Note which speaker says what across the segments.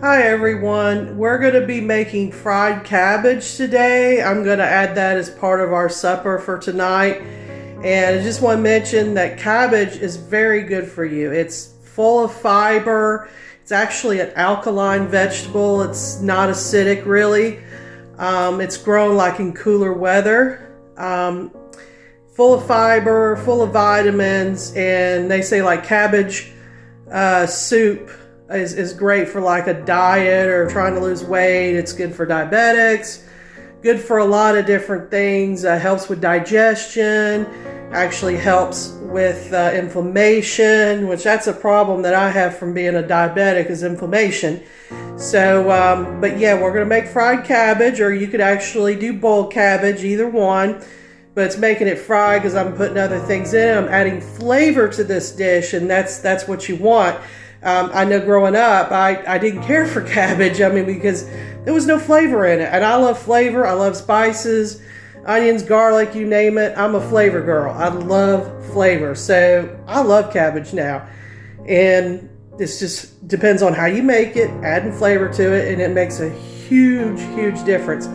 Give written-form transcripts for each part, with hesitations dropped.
Speaker 1: Hi everyone, we're going to be making fried cabbage today. I'm going to add that as part of our supper for tonight. And I just want to mention that cabbage is very good for you. It's full of fiber. It's actually an alkaline vegetable. It's not acidic really. It's grown like in cooler weather. Full of fiber, full of vitamins, and they say like cabbage soup is great for like a diet or trying to lose weight. It's good for diabetics, good for a lot of different things. Helps with digestion, actually helps with inflammation, which that's a problem that I have from being a diabetic, is inflammation. So, but yeah, we're gonna make fried cabbage, or you could actually do boiled cabbage, either one. But it's making it fried because I'm putting other things in it. I'm adding flavor to this dish, and that's what you want. I know growing up, I didn't care for cabbage. I mean, because there was no flavor in it. And I love flavor. I love spices, onions, garlic, you name it. I'm a flavor girl. I love flavor. So I love cabbage now. And this just depends on how you make it, adding flavor to it, and it makes a huge, huge difference.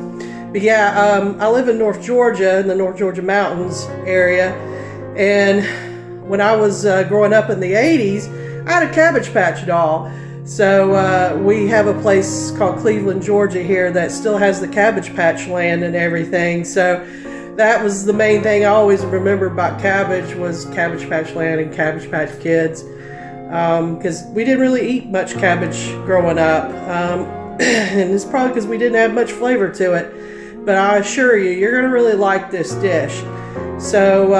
Speaker 1: But yeah, I live in North Georgia, in the North Georgia mountains area. And when I was growing up in the 80s, I had a Cabbage Patch doll. So we have a place called Cleveland, Georgia here that still has the Cabbage Patch land and everything. So that was the main thing I always remember about cabbage, was Cabbage Patch land and Cabbage Patch Kids. Because we didn't really eat much cabbage growing up. And it's probably because we didn't have much flavor to it. But I assure you, you're going to really like this dish. So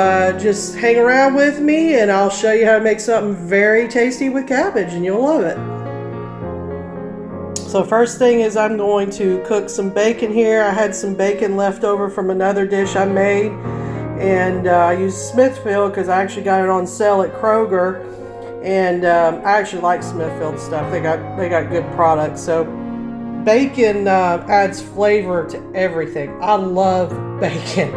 Speaker 1: just hang around with me and I'll show you how to make something very tasty with cabbage, and you'll love it. So first thing is I'm going to cook some bacon here. I had some bacon left over from another dish I made, and I used Smithfield because I actually got it on sale at Kroger, and I actually like Smithfield stuff. They got good products. So bacon adds flavor to everything. I love bacon.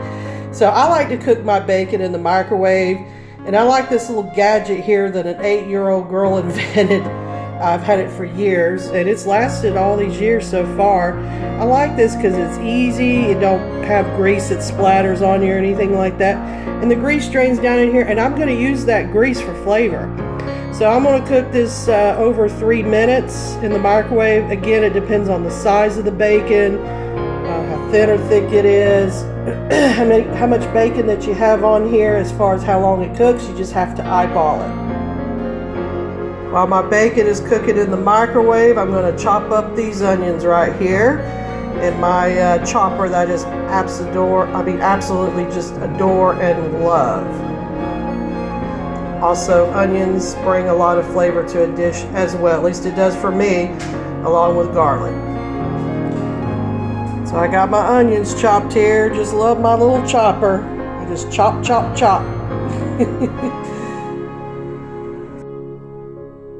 Speaker 1: So I like to cook my bacon in the microwave, and I like this little gadget here that an 8-year-old girl invented. I've had it for years, and it's lasted all these years so far. I like this because it's easy. It don't have grease that splatters on you or anything like that. And the grease drains down in here, and I'm going to use that grease for flavor. So I'm going to cook this over 3 minutes in the microwave. Again, it depends on the size of the bacon, how thin or thick it is, how much bacon that you have on here. As far as how long it cooks, you just have to eyeball it. While my bacon is cooking in the microwave, I'm going to chop up these onions right here in my chopper that is absolutely just adore and love. Also, onions bring a lot of flavor to a dish as well. At least it does for me, along with garlic. So I got my onions chopped here. Just love my little chopper. I just chop, chop, chop.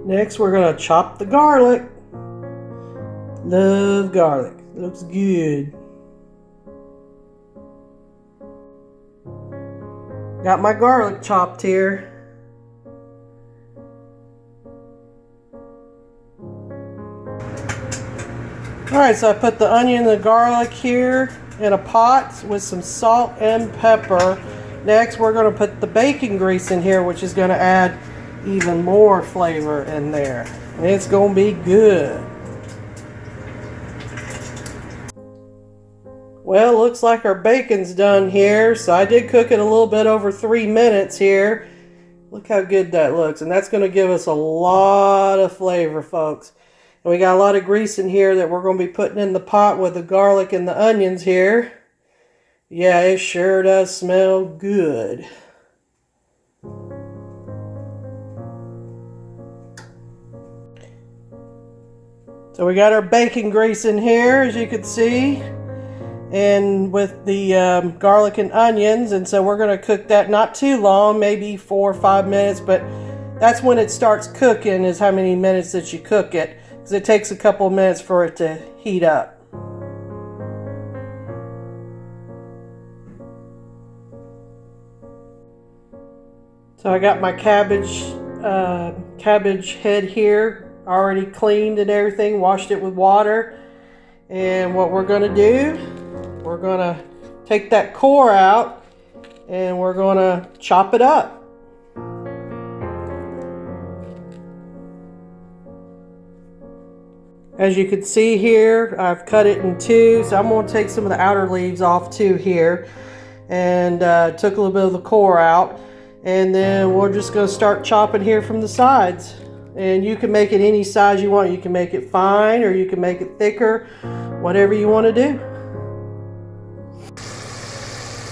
Speaker 1: Next, we're going to chop the garlic. Love garlic. Looks good. Got my garlic chopped here. Alright, so I put the onion and the garlic here in a pot with some salt and pepper. Next, we're going to put the bacon grease in here, which is going to add even more flavor in there. And it's going to be good. Well, looks like our bacon's done here. So I did cook it a little bit over 3 minutes here. Look how good that looks. And that's going to give us a lot of flavor, folks. And we got a lot of grease in here that we're going to be putting in the pot with the garlic and the onions here. Yeah, it sure does smell good. So we got our bacon grease in here, as you can see, and with the garlic and onions. And so we're going to cook that not too long, maybe 4 or 5 minutes, but that's when it starts cooking, is how many minutes that you cook it. Because it takes a couple of minutes for it to heat up. So I got my cabbage head here already cleaned and everything, washed it with water. And what we're going to do, we're going to take that core out and we're going to chop it up. As you can see here, I've cut it in two, so I'm going to take some of the outer leaves off too here, and took a little bit of the core out, and then we're just going to start chopping here from the sides. And you can make it any size you want. You can make it fine or you can make it thicker, whatever you want to do.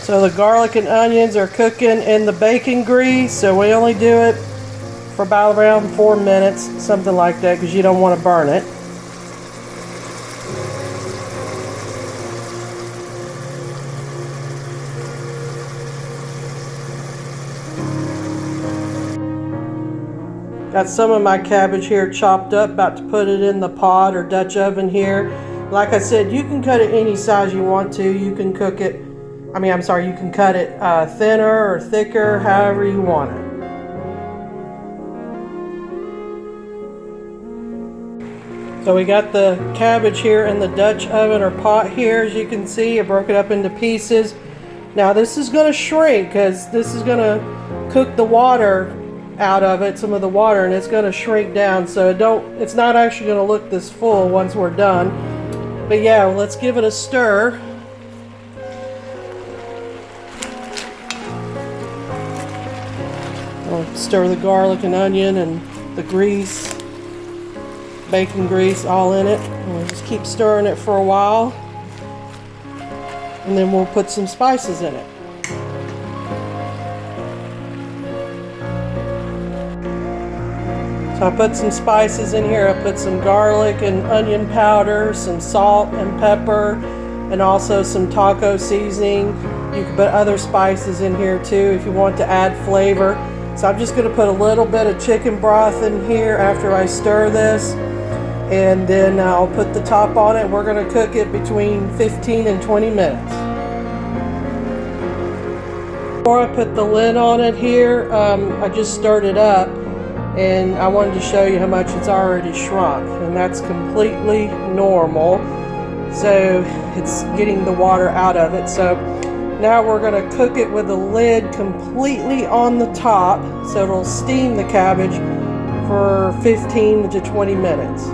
Speaker 1: So the garlic and onions are cooking in the bacon grease, so we only do it for about around 4 minutes, something like that, because you don't want to burn it. Got some of my cabbage here chopped up, about to put it in the pot or Dutch oven here. Like I said, you can cut it any size you want to. You can cook it, you can cut it thinner or thicker, however you want it. So we got the cabbage here in the Dutch oven or pot here. As you can see, I broke it up into pieces. Now this is going to shrink because this is going to cook the water out of it, some of the water, and it's going to shrink down, so it's not actually going to look this full once we're done. But yeah, let's give it a stir. I'll stir the garlic and onion and the grease, bacon grease, all in it, and we'll just keep stirring it for a while, and then we'll put some spices in it. So I put some spices in here. I put some garlic and onion powder, some salt and pepper, and also some taco seasoning. You can put other spices in here too if you want to add flavor. So I'm just going to put a little bit of chicken broth in here after I stir this. And then I'll put the top on it. We're going to cook it between 15 and 20 minutes. Before I put the lid on it here, I just stirred it up. And I wanted to show you how much it's already shrunk, and that's completely normal. So it's getting the water out of it. So now we're going to cook it with the lid completely on the top, so it'll steam the cabbage for 15 to 20 minutes.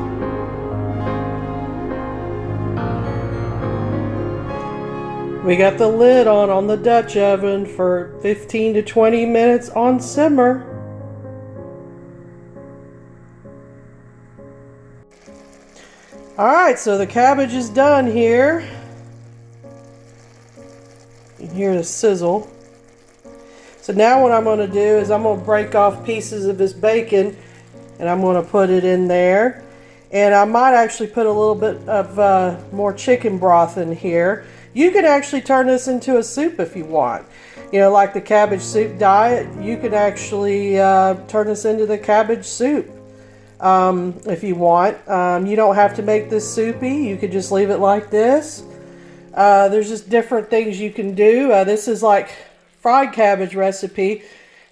Speaker 1: We got the lid on the Dutch oven for 15 to 20 minutes on simmer. Alright, so the cabbage is done here. You can hear the sizzle. So now what I'm going to do is I'm going to break off pieces of this bacon and I'm going to put it in there. And I might actually put a little bit of more chicken broth in here. You can actually turn this into a soup if you want. You know, like the cabbage soup diet, you can actually turn this into the cabbage soup. If you want. You don't have to make this soupy. You could just leave it like this. There's just different things you can do. This is like fried cabbage recipe,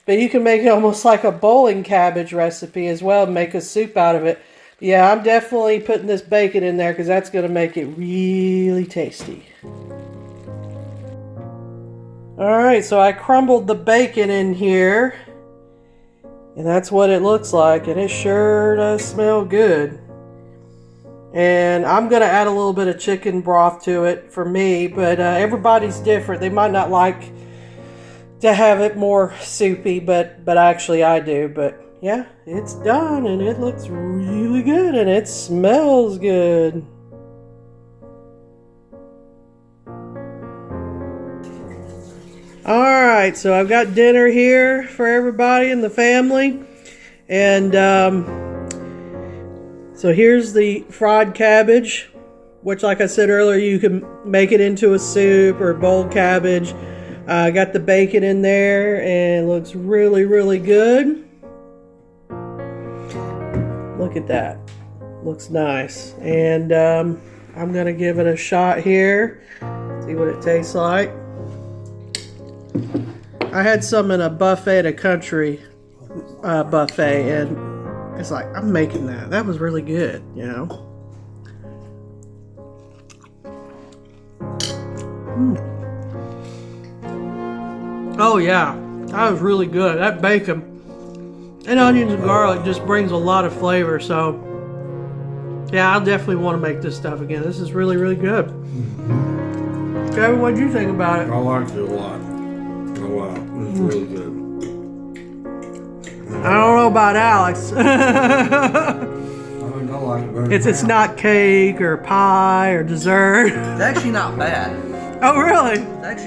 Speaker 1: but you can make it almost like a bowling cabbage recipe as well and make a soup out of it. Yeah, I'm definitely putting this bacon in there because that's going to make it really tasty. Alright, so I crumbled the bacon in here. And that's what it looks like, and it sure does smell good. And I'm going to add a little bit of chicken broth to it for me, but everybody's different. They might not like to have it more soupy, but actually I do. But yeah, it's done, and it looks really good, and it smells good. Alright, so I've got dinner here for everybody in the family, and so here's the fried cabbage, which, like I said earlier, you can make it into a soup or boiled cabbage. I got the bacon in there, and it looks really, really good. Look at that. Looks nice. And I'm going to give it a shot here, see what it tastes like. I had some in a buffet at a country buffet, and it's like, I'm making that. That was really good, you know. Oh yeah, that was really good. That bacon and onions and garlic just brings a lot of flavor. So yeah, I'll definitely want to make this stuff again. This is really, really good. Kevin, what did you think about it?
Speaker 2: I liked it a lot. Oh wow, it was really good.
Speaker 1: I don't know about Alex.
Speaker 2: I like it better.
Speaker 1: It's not cake or pie or dessert.
Speaker 3: It's actually not bad.
Speaker 1: Oh really?
Speaker 3: It's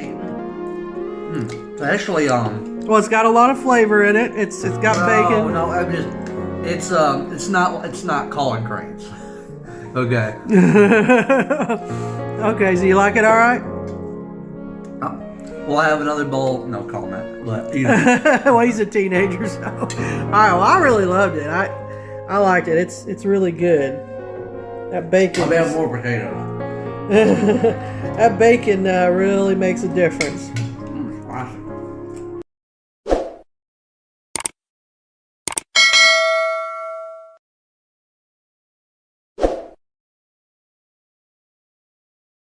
Speaker 3: actually
Speaker 1: Well, it's got a lot of flavor in it. It's got bacon.
Speaker 3: No, I'm just it's not Colin Crane's. Okay.
Speaker 1: Okay, so you like it all right?
Speaker 3: We'll have another bowl. No comment, but you know.
Speaker 1: Well, he's a teenager, so. All right, well, I really loved it. I liked it. It's really good. That bacon.
Speaker 3: I'll have more potatoes.
Speaker 1: That bacon really makes a difference.